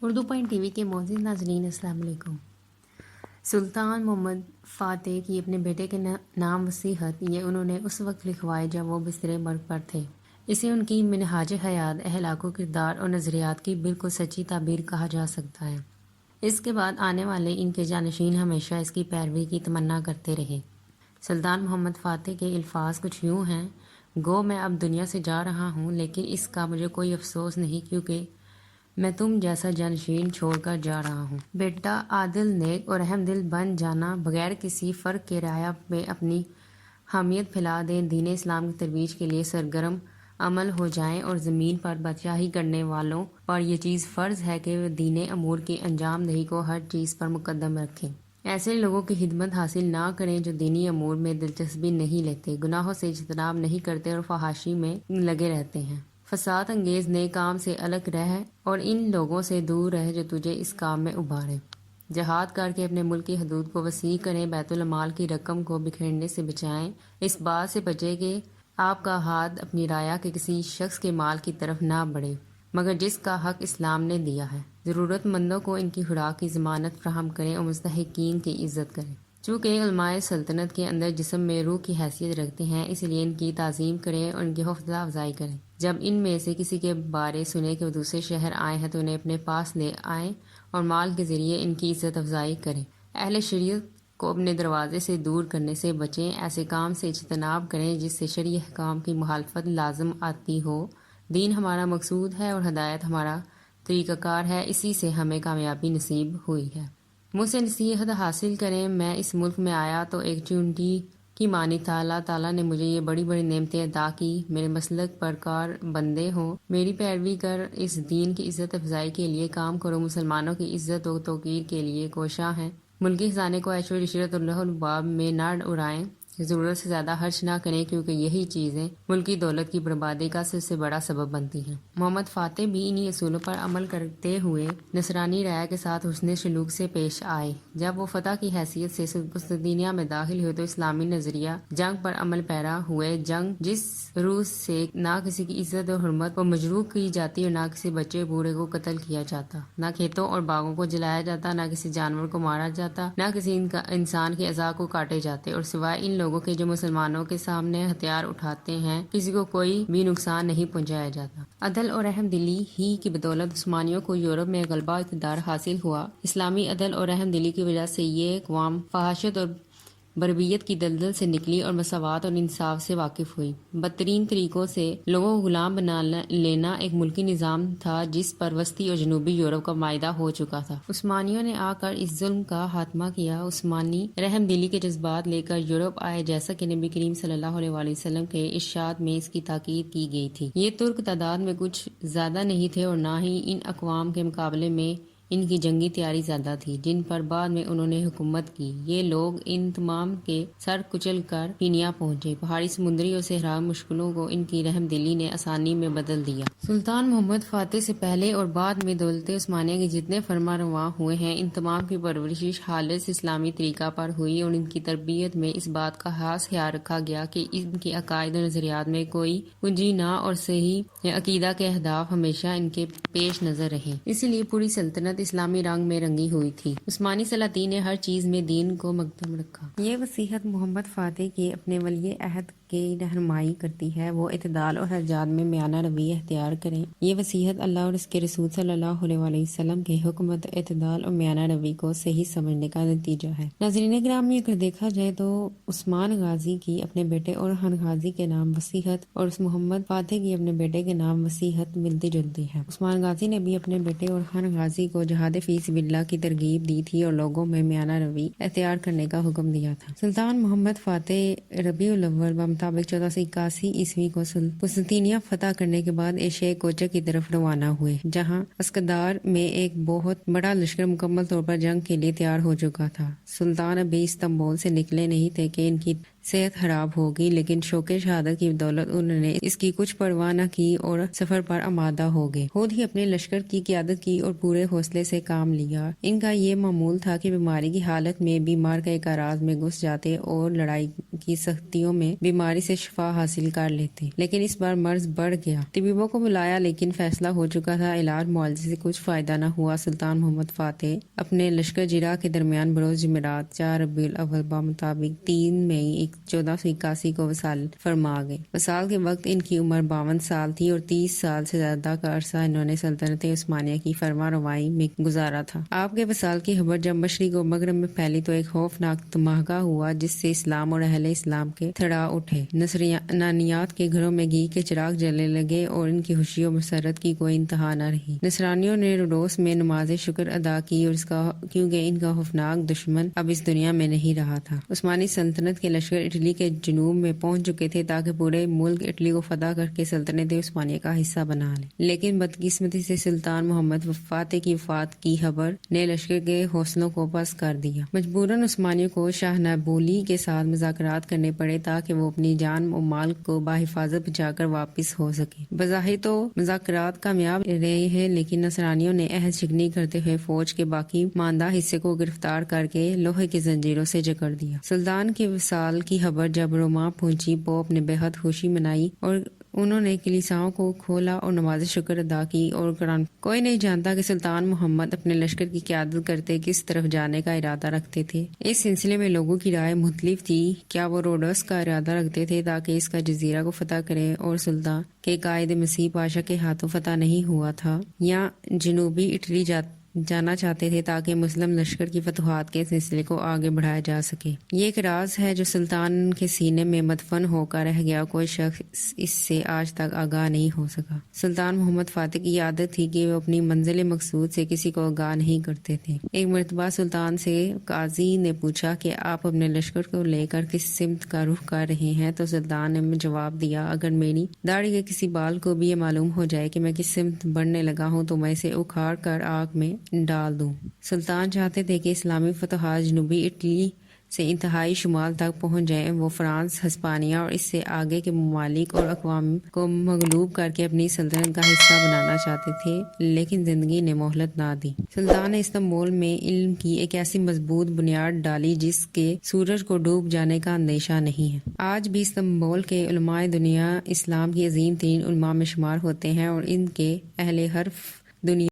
Urdu point T V کے معزز ناظرین السلام علیکم۔ سلطان محمد فاتح کی اپنے بیٹے کے نام وصیت یہ انہوں نے اس وقت لکھوائی جب وہ بستر مرگ پر تھے۔ اسے ان کی منہاج حیات، اخلاق و کردار اور نظریات کی بالکل سچی تعبیر کہا جا سکتا ہے۔ اس کے بعد آنے والے ان کے جانشین ہمیشہ اس کی پیروی کی تمنا کرتے رہے۔ سلطان محمد فاتح کے الفاظ کچھ یوں ہیں: گو میں اب دنیا سے جا رہا ہوں، لیکن اس کا مجھے کوئی افسوس نہیں، کیونکہ میں تم جیسا جانشین چھوڑ کر جا رہا ہوں۔ بیٹا عادل، نیک اور رحم دل بن جانا، بغیر کسی فرق کے رعایا پہ اپنی حامیت پھیلا دیں، دین اسلام کی ترویج کے لیے سرگرم عمل ہو جائیں اور زمین پر بادشاہی کرنے والوں پر یہ چیز فرض ہے کہ وہ دین امور کی انجام دہی کو ہر چیز پر مقدم رکھیں۔ ایسے لوگوں کی خدمت حاصل نہ کریں جو دینی امور میں دلچسپی نہیں لیتے، گناہوں سے اجتناب نہیں کرتے اور فحاشی میں لگے رہتے ہیں۔ فساد انگیز نئے کام سے الگ رہ اور ان لوگوں سے دور رہ جو تجھے اس کام میں ابھاریں۔ جہاد کر کے اپنے ملک کی حدود کو وسیع کریں، بیت المال کی رقم کو بکھیرنے سے بچائیں، اس بات سے بچیں کہ آپ کا ہاتھ اپنی رعایا کے کسی شخص کے مال کی طرف نہ بڑھے مگر جس کا حق اسلام نے دیا ہے۔ ضرورت مندوں کو ان کی خوراک کی ضمانت فراہم کریں اور مستحقین کی عزت کریں۔ چونکہ علماء سلطنت کے اندر جسم میں روح کی حیثیت رکھتے ہیں، اس لیے ان کی تعظیم کریں اور ان کی حوصلہ افزائی کریں۔ جب ان میں سے کسی کے بارے سنیں کہ وہ دوسرے شہر آئے ہیں تو انہیں اپنے پاس لے آئیں اور مال کے ذریعے ان کی عزت افزائی کریں۔ اہل شریعت کو اپنے دروازے سے دور کرنے سے بچیں، ایسے کام سے اجتناب کریں جس سے شرعی احکام کی مخالفت لازم آتی ہو۔ دین ہمارا مقصود ہے اور ہدایت ہمارا طریقہ کار ہے، اسی سے ہمیں کامیابی نصیب ہوئی ہے۔ مجھ سے نصیحت حاصل کریں، میں اس ملک میں آیا تو ایک چونٹی کی مانی تھا۔ اللہ تعالیٰ نے مجھے یہ بڑی بڑی نعمتیں عطا کی، میرے مسلک پر کار بندے ہوں، میری پیروی کر اس دین کی عزت افزائی کے لیے کام کرو، مسلمانوں کی عزت و توقیر کے لیے کوشاں ہیں، ملکی خزانے کو عیش و عشرت اور لہو و لعب میں نہ اڑائیں، ضرورت سے زیادہ خرچ نہ کریں، کیونکہ یہی چیزیں ملکی دولت کی بربادی کا سب سے بڑا سبب بنتی ہیں۔ محمد فاتح بھی انہی اصولوں پر عمل کرتے ہوئے نصرانی رعایا کے ساتھ حسن سلوک سے پیش آئے۔ جب وہ فتح کی حیثیت سے قسطنطنیہ میں داخل ہوئے تو اسلامی نظریہ جنگ پر عمل پیرا ہوئے۔ جنگ جس روح سے نہ کسی کی عزت اور حرمت کو مجروح کی جاتی اور نہ کسی بچے بوڑھے کو قتل کیا جاتا، نہ کھیتوں اور باغوں کو جلایا جاتا، نہ کسی جانور کو مارا جاتا، نہ کسی انسان کے اعضاء کو کاٹے جاتے، اور سوائے ان لوگوں کے جو مسلمانوں کے سامنے ہتھیار اٹھاتے ہیں کسی کو کوئی بھی نقصان نہیں پہنچایا جاتا۔ عدل اور رحم دلی ہی کی بدولت عثمانیوں کو یورپ میں غلبہ اقتدار حاصل ہوا۔ اسلامی عدل اور رحم دلی کی وجہ سے یہ اقوام فحاشت اور بربریت کی دلدل سے نکلی اور مساوات اور انصاف سے واقف ہوئی۔ بدترین طریقوں سے لوگوں کو غلام بنا لینا ایک ملکی نظام تھا جس پر وسطی اور جنوبی یورپ کا معاہدہ ہو چکا تھا۔ عثمانیوں نے آ کر اس ظلم کا خاتمہ کیا۔ عثمانی رحم دلی کے جذبات لے کر یورپ آئے، جیسا کہ نبی کریم صلی اللہ علیہ وسلم کے ارشاد میں اس کی تاکید کی گئی تھی۔ یہ ترک تعداد میں کچھ زیادہ نہیں تھے اور نہ ہی ان اقوام کے مقابلے میں ان کی جنگی تیاری زیادہ تھی جن پر بعد میں انہوں نے حکومت کی۔ یہ لوگ ان تمام کے سر کچل کر کینیا پہنچے۔ پہاڑی، سمندری اور صحرائی مشکلوں کو ان کی رحم دلی نے آسانی میں بدل دیا۔ سلطان محمد فاتح سے پہلے اور بعد میں دولت عثمانیہ کے جتنے فرما رواں ہوئے ہیں، ان تمام کی پرورش خالص اسلامی طریقہ پر ہوئی اور ان کی تربیت میں اس بات کا خاص خیال رکھا گیا کہ ان کے عقائد و نظریات میں کوئی کنجی نہ اور صحیح عقیدہ کے اہداف ہمیشہ ان کے پیش نظر رہیں۔ اسی لیے پوری سلطنت اسلامی رنگ میں رنگی ہوئی تھی۔ عثمانی سلاطین نے ہر چیز میں دین کو مقدم رکھا۔ یہ وصیت محمد فاتح کے اپنے ولی عہد کی رہنمائی کرتی ہے، وہ اعتدال اور حرجات میں میانہ روی اختیار کریں۔ یہ وصیت اللہ اور اس کے رسول صلی اللہ علیہ وسلم کے حکمت اعتدال اور میانہ روی کو صحیح سمجھنے کا نتیجہ ہے۔ ناظرین گرامی، اگر دیکھا جائے تو عثمان غازی کی اپنے بیٹے اورحان غازی کے نام وصیت اور محمد فاتح کی اپنے بیٹے کے نام وصیت ملتی جلتی ہے۔ عثمان غازی نے بھی اپنے بیٹے اورحان غازی کو جہاد فی سبیل اللہ کی ترغیب دی تھی اور لوگوں میں میانہ روی اختیار کرنے کا حکم دیا تھا۔ سلطان محمد فاتح ربیع الاول بمطابق 1481 عیسوی کو قسطنطنیہ فتح کرنے کے بعد ایشیا کوچک کی طرف روانہ ہوئے، جہاں اسکندر میں ایک بہت بڑا لشکر مکمل طور پر جنگ کے لیے تیار ہو چکا تھا۔ سلطان ابھی استنبول سے نکلے نہیں تھے کہ ان کی صحت خراب ہو گئی، لیکن شوق شہادت کی بدولت انہوں نے اس کی کچھ پرواہ نہ کی اور سفر پر آمادہ ہو گئے۔ خود ہی اپنے لشکر کی قیادت کی اور پورے حوصلے سے کام لیا۔ ان کا یہ معمول تھا کہ بیماری کی حالت میں بیمار کا ایک اراض میں گھس جاتے اور لڑائی کی سختیوں میں بیماری سے شفا حاصل کر لیتے، لیکن اس بار مرض بڑھ گیا۔ طبیبوں کو بلایا لیکن فیصلہ ہو چکا تھا، علاج معالجے سے کچھ فائدہ نہ ہوا۔ سلطان محمد فاتح اپنے لشکر جرہ کے درمیان بروز جمعرات 4 ربیع الاول بمطابق 3 مئی 1481 کو وصال فرما گئے۔ وصال کے وقت ان کی عمر 52 سال تھی اور 30 سال سے زیادہ کا عرصہ انہوں نے سلطنت عثمانیہ کی فرما روائی میں گزارا تھا۔ آپ کے وصال کی خبر جب مشرق و مغرب میں پھیلی تو ایک خوفناک دھماکہ ہوا جس سے اسلام اور اہل اسلام کے تھڑا اٹھے۔ نصرانیات کے گھروں میں گھی کے چراغ جلنے لگے اور ان کی خوشی و مسرت کی کوئی انتہا نہ رہی۔ نصرانیوں نے روڈوس میں نماز شکر ادا کی اور کیونکہ ان کا خوفناک دشمن اب اس دنیا میں نہیں رہا تھا۔ عثمانی سلطنت کے لشکر اٹلی کے جنوب میں پہنچ چکے تھے تاکہ پورے ملک اٹلی کو فتح کر کے سلطنت عثمانیہ کا حصہ بنا لیں، لیکن بدقسمتی سے سلطان محمد فاتح کی وفات کی خبر نے لشکر کے حوصلوں کو پست کر دیا۔ مجبوراً عثمانیوں کو شاہ ناپولی کے ساتھ مذاکرات کرنے پڑے تاکہ وہ اپنی جان و مال کو بحفاظت بچا کر واپس ہو سکے۔ بظاہر تو مذاکرات کامیاب رہے ہیں، لیکن نصرانیوں نے عہد شکنی کرتے ہوئے فوج کے باقی ماندہ حصے کو گرفتار کر کے لوہے کی زنجیروں سے جکڑ دیا۔ سلطان کے وصال کی خبر جب روما پہنچی، پوپ نے بے حد خوشی منائی اور انہوں نے کلیساؤں کو کھولا اور نماز شکر ادا کی اور قرآن۔ کوئی نہیں جانتا کہ سلطان محمد اپنے لشکر کی قیادت کرتے کس طرف جانے کا ارادہ رکھتے تھے۔ اس سلسلے میں لوگوں کی رائے مختلف تھی۔ کیا وہ روڈوس کا ارادہ رکھتے تھے تاکہ اس کا جزیرہ کو فتح کریں اور سلطان کے قائد مسیح پاشا کے ہاتھوں فتح نہیں ہوا تھا، یا جنوبی اٹلی جانا چاہتے تھے تاکہ مسلم لشکر کی فتوحات کے سلسلے کو آگے بڑھایا جا سکے؟ یہ ایک راز ہے جو سلطان کے سینے میں مدفن ہو کر رہ گیا، کوئی شخص اس سے آج تک آگاہ نہیں ہو سکا۔ سلطان محمد فاتح کی عادت تھی کہ وہ اپنی منزل مقصود سے کسی کو آگاہ نہیں کرتے تھے۔ ایک مرتبہ سلطان سے قاضی نے پوچھا کہ آپ اپنے لشکر کو لے کر کس سمت کا رخ کر رہے ہیں، تو سلطان نے جواب دیا، اگر میری داڑھی کے کسی بال کو بھی یہ معلوم ہو جائے کہ میں کس سمت بڑھنے لگا ہوں تو میں اسے اکھاڑ کر آگ میں ڈال دوں۔ سلطان چاہتے تھے کہ اسلامی فتوحات جنوبی اٹلی سے انتہائی شمال تک پہنچ جائیں۔ وہ فرانس، ہسپانیہ اور اس سے آگے کے ممالک اور اقوام کو مغلوب کر کے اپنی سلطنت کا حصہ بنانا چاہتے تھے، لیکن زندگی نے مہلت نہ دی۔ سلطان نے استنبول میں علم کی ایک ایسی مضبوط بنیاد ڈالی جس کے سورج کو ڈوب جانے کا اندیشہ نہیں ہے۔ آج بھی استنبول کے علماء دنیا اسلام کی عظیم ترین علماء میں شمار ہوتے ہیں اور ان کے اہل حرف دنیا